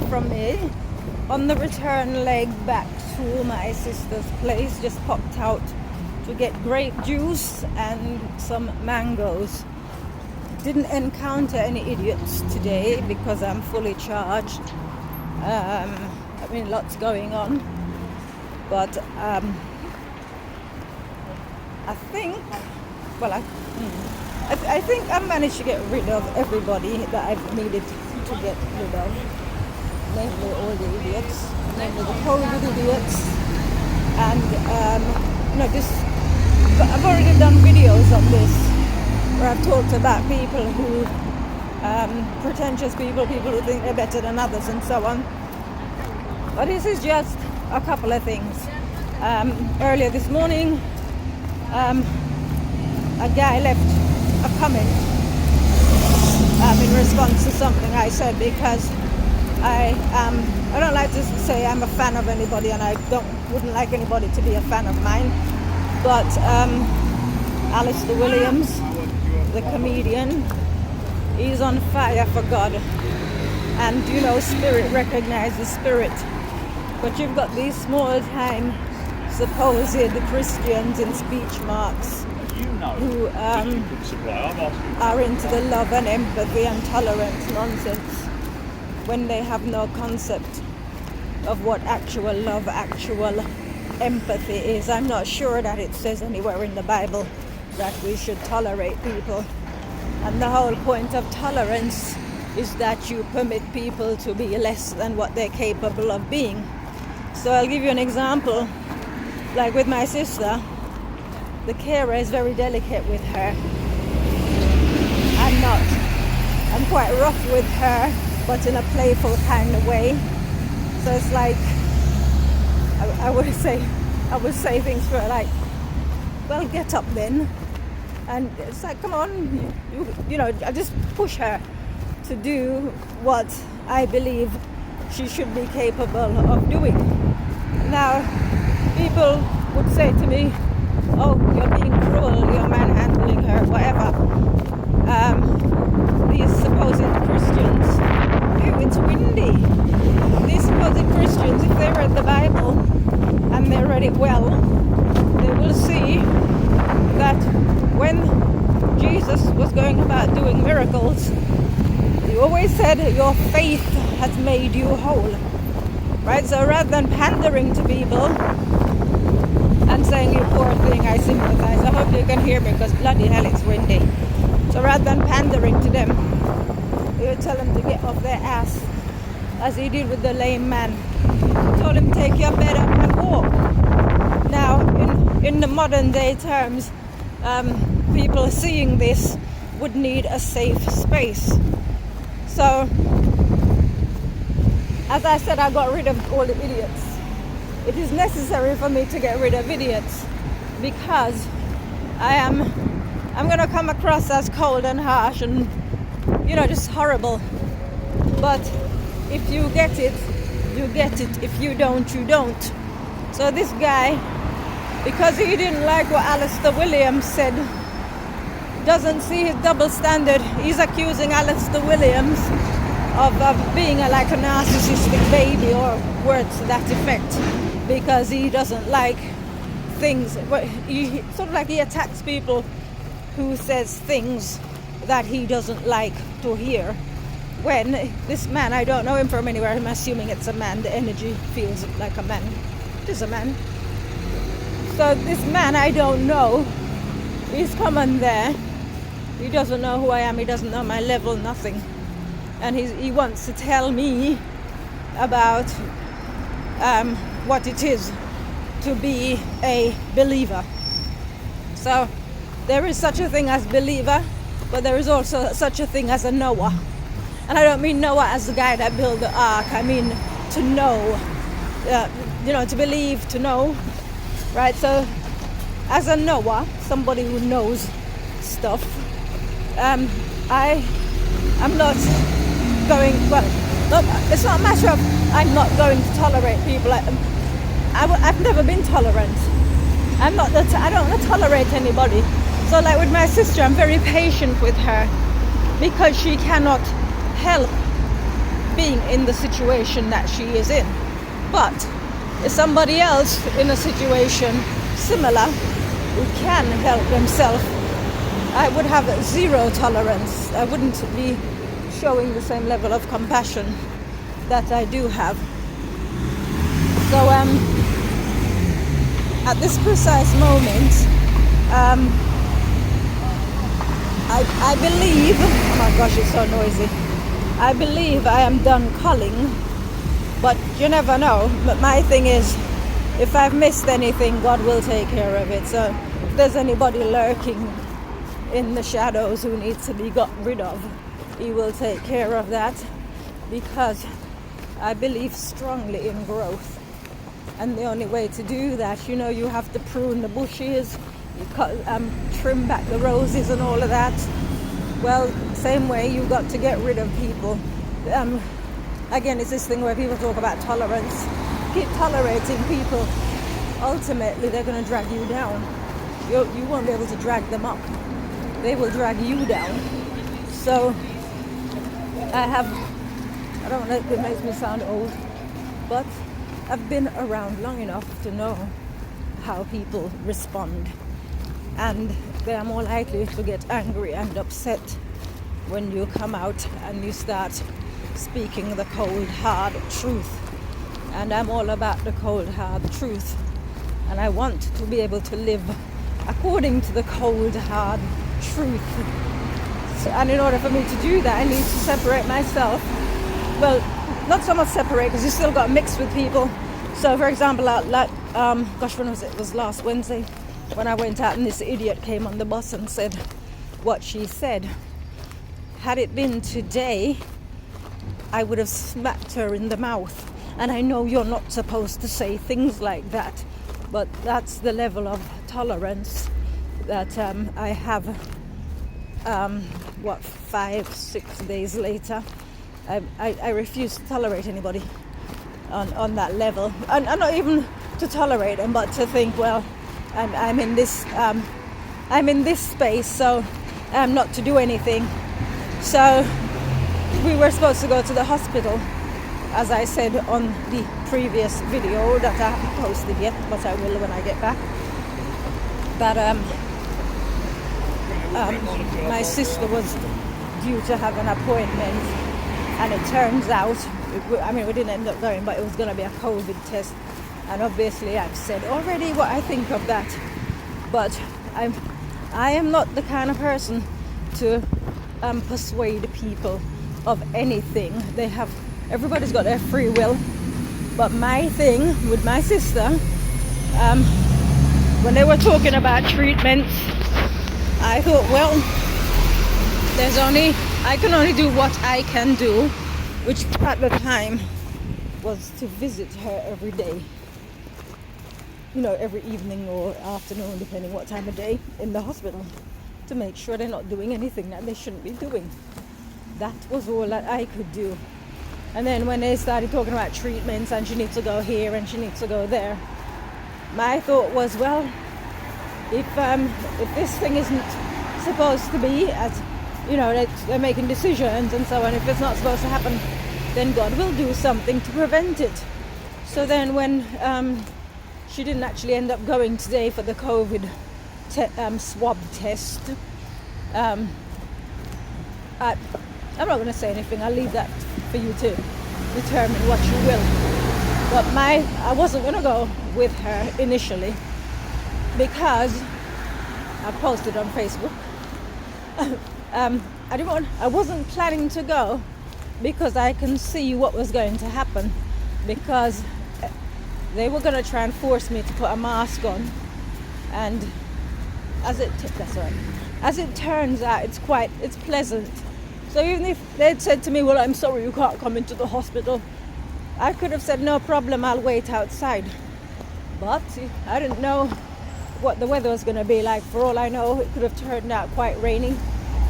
from me. On the return leg back to my sister's place, just popped out to get grape juice and some mangoes. Didn't encounter any idiots today because I'm fully charged. Lots going on, but I think I managed to get rid of everybody that I've needed to get rid of, namely all the idiots, namely the COVID idiots, and I've already done videos on this where I've talked about people who, pretentious people who think they're better than others and so on. But this is just a couple of things. Earlier this morning, a guy left a comment in response to something I said, because I don't like to say I'm a fan of anybody, and I wouldn't like anybody to be a fan of mine. But Alistair Williams, the comedian, he's on fire for God. And spirit recognizes spirit. But you've got these small-time supposed Christians in speech marks who are into the love and empathy and tolerance nonsense when they have no concept of what actual love, actual empathy is. I'm not sure that it says anywhere in the Bible that we should tolerate people. And the whole point of tolerance is that you permit people to be less than what they're capable of being. So I'll give you an example. Like with my sister, the carer is very delicate with her. I'm quite rough with her, but in a playful kind of way. So it's like, I would say things for her like, well, get up then. And it's like, come on, I just push her to do what I believe she should be capable of doing. Now, people would say to me, oh, you're being cruel, you're manhandling her, whatever. These supposed Christians, it's windy. These supposed Christians, if they read the Bible and they read it well, they will see that when Jesus was going about doing miracles, he always said, your faith has made you whole. Right? So rather than pandering to people and saying, you poor thing, I sympathize. I hope you can hear me because bloody hell it's windy. So rather than pandering to them, he would tell them to get off their ass, as he did with the lame man. He told him, take your bed up and walk. Now, in the modern day terms, people seeing this would need a safe space. So, as I said, I got rid of all the idiots. It is necessary for me to get rid of idiots because I'm going to come across as cold and harsh and, just horrible. But if you get it, you get it. If you don't, you don't. So this guy, because he didn't like what Alistair Williams said, doesn't see his double standard. He's accusing Alistair Williams of being like a narcissistic baby or words to that effect, because he doesn't like things. He sort of like he attacks people who says things that he doesn't like to hear. When this man, I don't know him from anywhere, I'm assuming it's a man, the energy feels like a man. It is a man. So this man I don't know, he's come on there. He doesn't know who I am, he doesn't know my level, nothing. And he wants to tell me about what it is to be a believer. So there is such a thing as believer, but there is also such a thing as a knower. And I don't mean Noah as the guy that built the ark. I mean to know, to believe, to know, right? So as a knower, somebody who knows stuff, I'm not going, it's not a matter of I'm not going to tolerate people. I've never been tolerant. I don't want to tolerate anybody. So like with my sister, I'm very patient with her because she cannot help being in the situation that she is in. But if somebody else in a situation similar who can help themselves, I would have zero tolerance. I wouldn't be showing the same level of compassion that I do have. So at this precise moment, I believe, oh my gosh, it's so noisy. I believe I am done culling, but you never know. But my thing is, if I've missed anything, God will take care of it. So if there's anybody lurking in the shadows who needs to be got rid of, He will take care of that, because I believe strongly in growth. And the only way to do that, you have to prune the bushes, you trim back the roses and all of that. Well, same way you've got to get rid of people. Again, it's this thing where people talk about tolerance. Keep tolerating people, ultimately they're going to drag you down. You won't be able to drag them up. They will drag you down. So I don't know if it makes me sound old, but I've been around long enough to know how people respond. And they are more likely to get angry and upset when you come out and you start speaking the cold, hard truth. And I'm all about the cold, hard truth. And I want to be able to live according to the cold, hard truth. So, and in order for me to do that, I need to separate myself. Well, not so much separate, because you still got mixed with people. So, for example, when was it? It was last Wednesday when I went out and this idiot came on the bus and said what she said. Had it been today, I would have smacked her in the mouth. And I know you're not supposed to say things like that, but that's the level of tolerance that I have. 5-6 days later, I refuse to tolerate anybody on that level, and not even to tolerate them, but to think, well, I'm in this space, so I'm not to do anything. So we were supposed to go to the hospital, as I said on the previous video that I haven't posted yet, but I will when I get back. But my sister was due to have an appointment, and it turns out, we didn't end up going, but it was going to be a COVID test. And obviously I've said already what I think of that, but I am not the kind of person to persuade people of anything. Everybody's got their free will. But my thing with my sister, when they were talking about treatments, I thought, well, I can only do what I can do, which at the time was to visit her every day. Every evening or afternoon, depending what time of day, in the hospital, to make sure they're not doing anything that they shouldn't be doing. That was all that I could do. And then when they started talking about treatments and she needs to go here and she needs to go there, my thought was, well, if this thing isn't supposed to be, as they're making decisions and so on, if it's not supposed to happen, then God will do something to prevent it. So then when she didn't actually end up going today for the COVID swab test, I'm not going to say anything. I'll leave that for you to determine what you will. But I wasn't going to go with her initially, because I posted on Facebook. I wasn't planning to go because I can see what was going to happen, because they were going to try and force me to put a mask on, and as it turns out, it's pleasant. So even if they'd said to me, well, I'm sorry, you can't come into the hospital, I could have said, no problem, I'll wait outside. But I didn't know what the weather was going to be like. For all I know, it could have turned out quite rainy.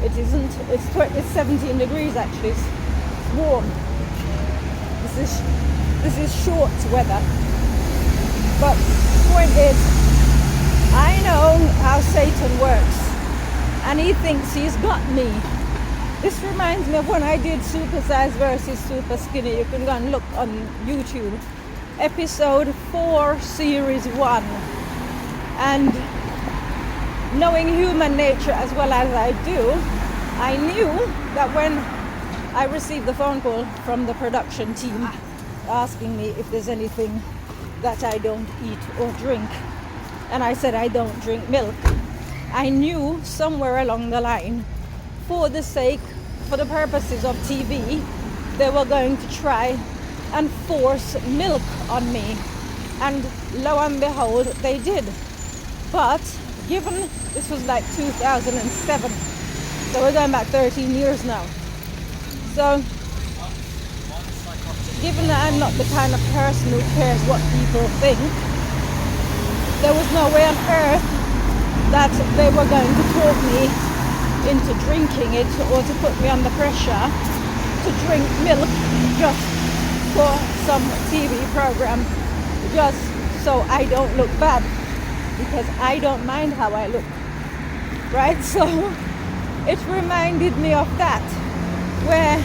It isn't. It's 17 degrees actually. It's warm. This is short weather. But the point is, I know how Satan works, and he thinks he's got me. This reminds me of when I did Super Size versus Super Skinny. You can go and look on YouTube. Episode 4, Series 1. And knowing human nature as well as I do, I knew that when I received the phone call from the production team asking me if there's anything that I don't eat or drink, and I said I don't drink milk, I knew somewhere along the line, for the purposes of TV, they were going to try and force milk on me. And lo and behold, they did. But given this was like 2007, so we're going back 13 years now. So given that I'm not the kind of person who cares what people think, there was no way on earth that they were going to talk me into drinking it or to put me under pressure to drink milk just for some TV program, just so I don't look bad, because I don't mind how I look, right? So it reminded me of that, where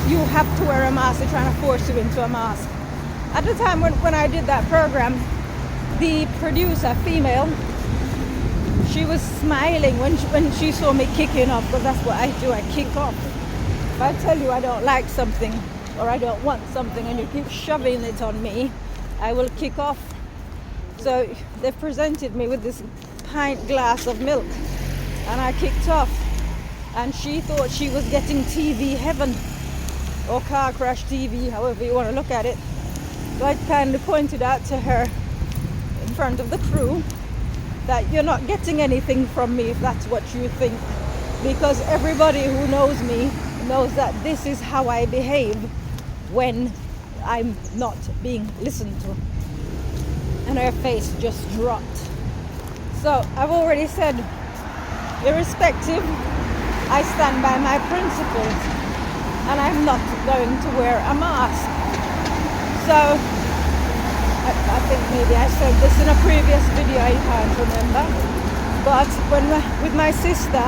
you have to wear a mask, they're trying to force you into a mask. At the time when I did that program, the producer, female, she was smiling when she saw me kicking off, because that's what I do, I kick off. If I tell you I don't like something or I don't want something and you keep shoving it on me, I will kick off. So they presented me with this pint glass of milk and I kicked off, and she thought she was getting TV heaven or car crash TV, however you want to look at it. So I kindly pointed out to her in front of the crew that you're not getting anything from me if that's what you think, because everybody who knows me knows that this is how I behave when I'm not being listened to. And her face just dropped. So I've already said, irrespective, I stand by my principles and I'm not going to wear a mask. So I think maybe I said this in a previous video, I can't remember. But with my sister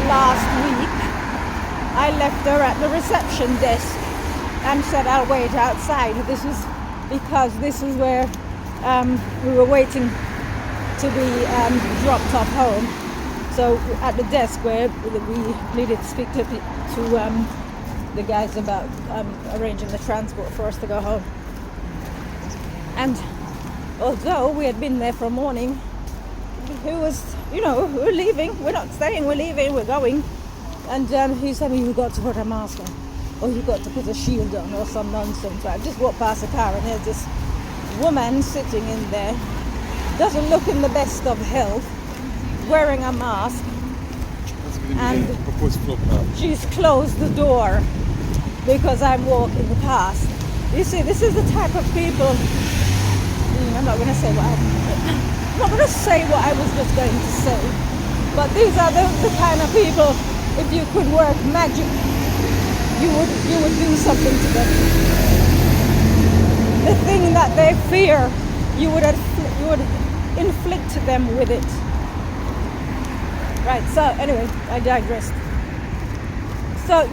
last week, I left her at the reception desk and said I'll wait outside. This is because this is where we were waiting to be dropped off home. So at the desk where we needed to speak to the guys about arranging the transport for us to go home. And although we had been there from morning, we're leaving, we're not staying, we're leaving, we're going. And he said, you've got to put a mask on, or you've got to put a shield on, or some nonsense. I just walked past the car and there's this woman sitting in there, doesn't look in the best of health, wearing a mask, and she's closed the door because I'm walking past. You see, this is the type of people. I'm not going to say what I was just going to say, but these are the kind of people, if you could work magic, you would do something to them. The thing that they fear, you would inflict them with it. Right, so anyway, I digressed. So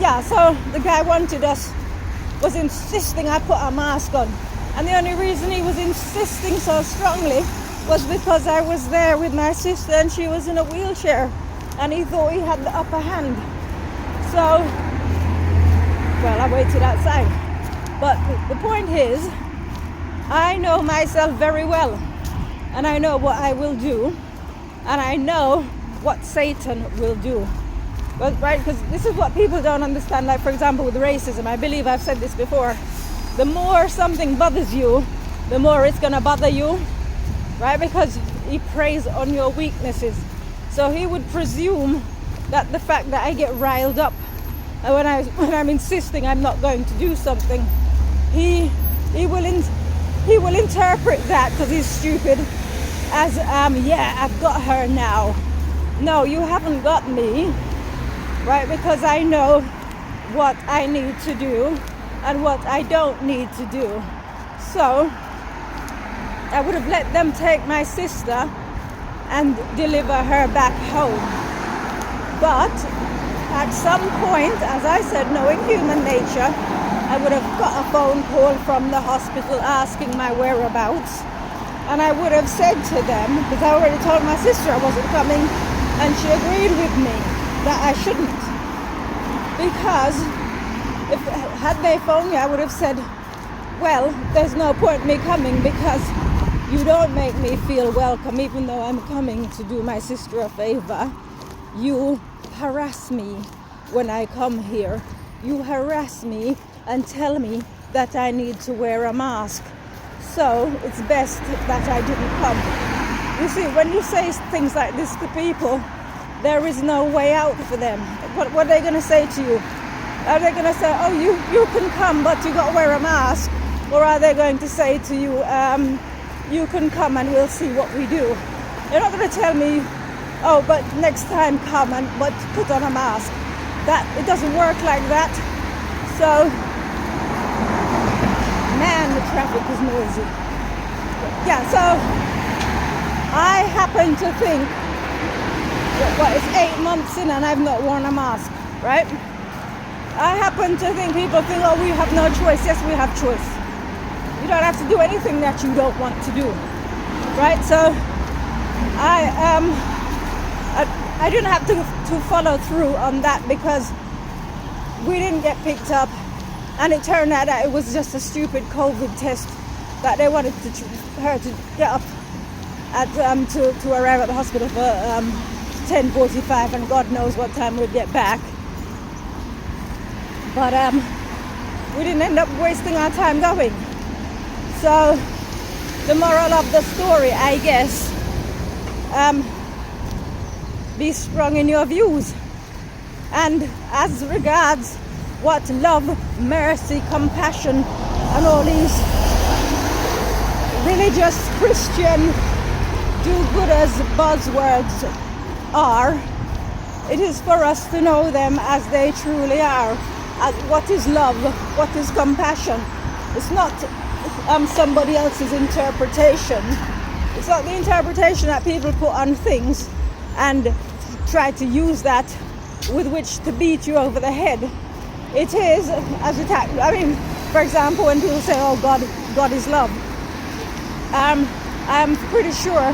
the guy was insisting I put a mask on. And the only reason he was insisting so strongly was because I was there with my sister and she was in a wheelchair. And he thought he had the upper hand. So, I waited outside. But the point is, I know myself very well. And I know what I will do. And I know what Satan will do. But, right, because this is what people don't understand. Like, for example, with racism, I believe I've said this before. The more something bothers you, the more it's going to bother you, right? Because he preys on your weaknesses. So he would presume that the fact that I get riled up when I'm insisting I'm not going to do something, he will interpret that, because he's stupid, as I've got her now. No, you haven't got me, right? Because I know what I need to do and what I don't need to do. So I would have let them take my sister and deliver her back home. But at some point, as I said, knowing human nature, I would have got a phone call from the hospital asking my whereabouts, and I would have said to them, because I already told my sister I wasn't coming, and she agreed with me that I shouldn't. Because had they phoned me, I would have said, well, there's no point me coming because you don't make me feel welcome, even though I'm coming to do my sister a favor. You harass me when I come here. You harass me and tell me that I need to wear a mask. So it's best that I didn't come. You see, when you say things like this to people, there is no way out for them. What are they going to say to you? Are they going to say, oh, you can come, but you got to wear a mask? Or are they going to say to you, you can come and we'll see what we do? They're not going to tell me, oh, but next time come but put on a mask. That it doesn't work like that. So, man, the traffic is noisy. Yeah, so I happen to think, it's 8 months in and I've not worn a mask, right? I happen to think people think, oh, we have no choice. Yes, we have choice. You don't have to do anything that you don't want to do, right? So I didn't have to follow through on that because we didn't get picked up, and it turned out that it was just a stupid COVID test that they wanted her to get up at to arrive at the hospital for 10:45, and God knows what time we'd get back. But we didn't end up wasting our time going. So the moral of the story, I guess, be strong in your views. And as regards what love, mercy, compassion, and all these religious Christian do-gooders buzzwords are, it is for us to know them as they truly are. As what is love? What is compassion? It's not somebody else's interpretation. It's not the interpretation that people put on things and try to use that with which to beat you over the head. It is as attack. I mean, for example, when people say, "Oh, God is love," I'm pretty sure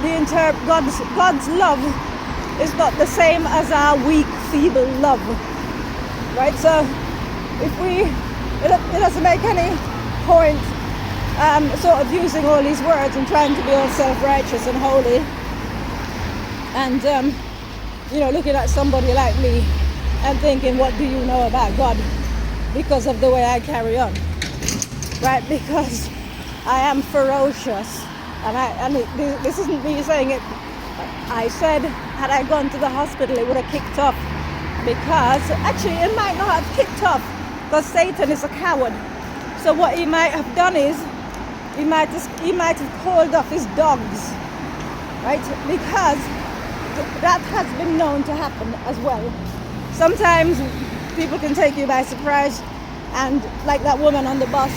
God's love is not the same as our weak, feeble love, right? So, it doesn't make any point sort of using all these words and trying to be all self-righteous and holy, and looking at somebody like me and thinking, what do you know about God? Because of the way I carry on, right? Because I am ferocious, and this isn't me saying it. I said, had I gone to the hospital, it would have kicked off, because actually it might not have kicked off, because Satan is a coward. So what he might have done is he might have called off his dogs, right? Because that has been known to happen as well. Sometimes people can take you by surprise, and like that woman on the bus,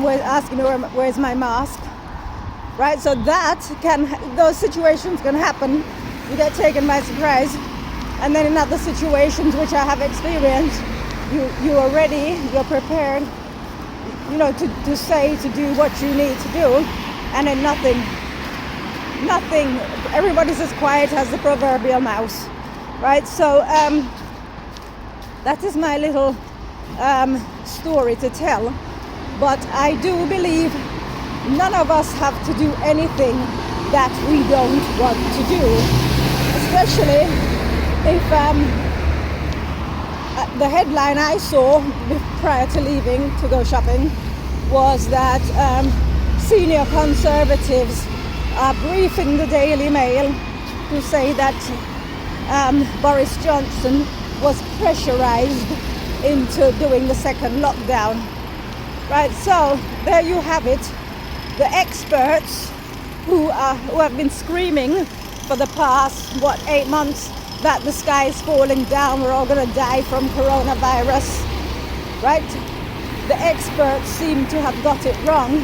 was asking her, where's my mask, right? So those situations can happen. You get taken by surprise, and then in other situations, which I have experienced, you are ready, you're prepared, to say, to do what you need to do, and then nothing, everybody's as quiet as the proverbial mouse, right? So that is my little story to tell, but I do believe none of us have to do anything that we don't want to do, especially if the headline I saw prior to leaving to go shopping was that senior conservatives are briefing the Daily Mail to say that Boris Johnson was pressurized into doing the second lockdown. Right, so there you have it. The experts who have been screaming for the past 8 months that the sky is falling down, we're all going to die from coronavirus, right? The experts seem to have got it wrong.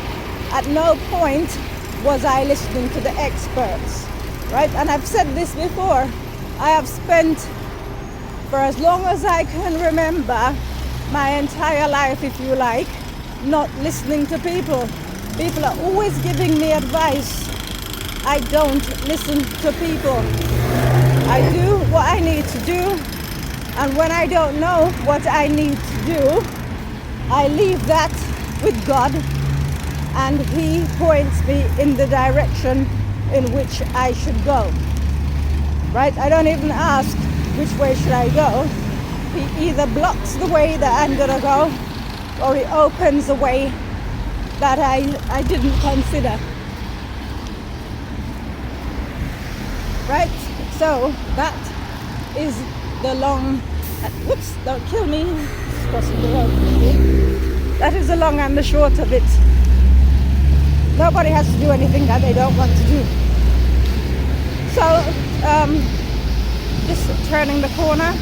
At no point was I listening to the experts, right? And I've said this before, I have spent for as long as I can remember, my entire life, if you like, not listening to people. People are always giving me advice. I don't listen to people. I do what I need to do, and when I don't know what I need to do, I leave that with God, and He points me in the direction in which I should go. Right? I don't even ask which way should I go. He either blocks the way that I'm gonna go, or He opens a way that I didn't consider. Right? So that is the long, whoops, don't kill me, it's crossing the road. That is the long and the short of it. Nobody has to do anything that they don't want to do. So, just turning the corner,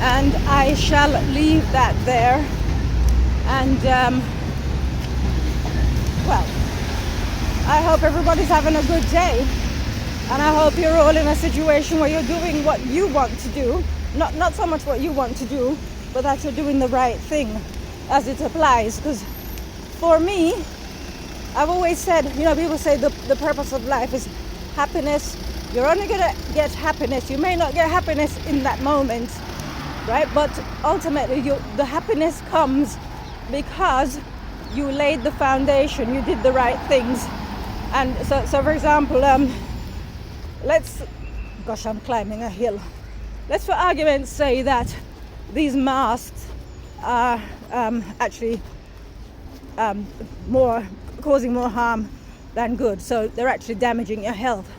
and I shall leave that there. And, well, I hope everybody's having a good day. And I hope you're all in a situation where you're doing what you want to do. Not so much what you want to do, but that you're doing the right thing as it applies. Because for me, I've always said, people say the purpose of life is happiness. You're only going to get happiness. You may not get happiness in that moment, right? But ultimately, the happiness comes because you laid the foundation. You did the right things. And so for example, I'm climbing a hill. Let's for argument's say that these masks are actually causing more harm than good. So they're actually damaging your health.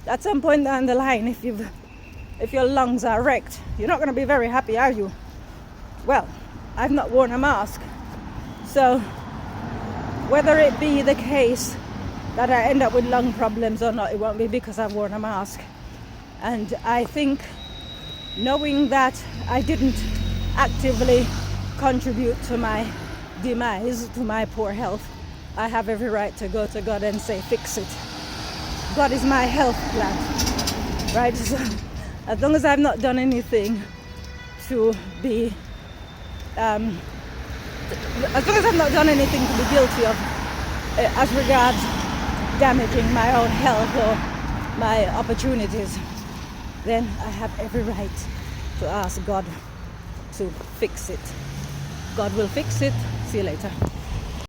At some point down the line, if your lungs are wrecked, you're not going to be very happy, are you? Well, I've not worn a mask. So whether it be the case that I end up with lung problems or not, it won't be because I've worn a mask. And I think knowing that I didn't actively contribute to my demise, to my poor health, I have every right to go to God and say, fix it. God is my health plan, right? So as long as I've not done anything to be, as long as I've not done anything to be guilty of as regards damaging my own health or my opportunities, then I have every right to ask God to fix it. God will fix it. See you later.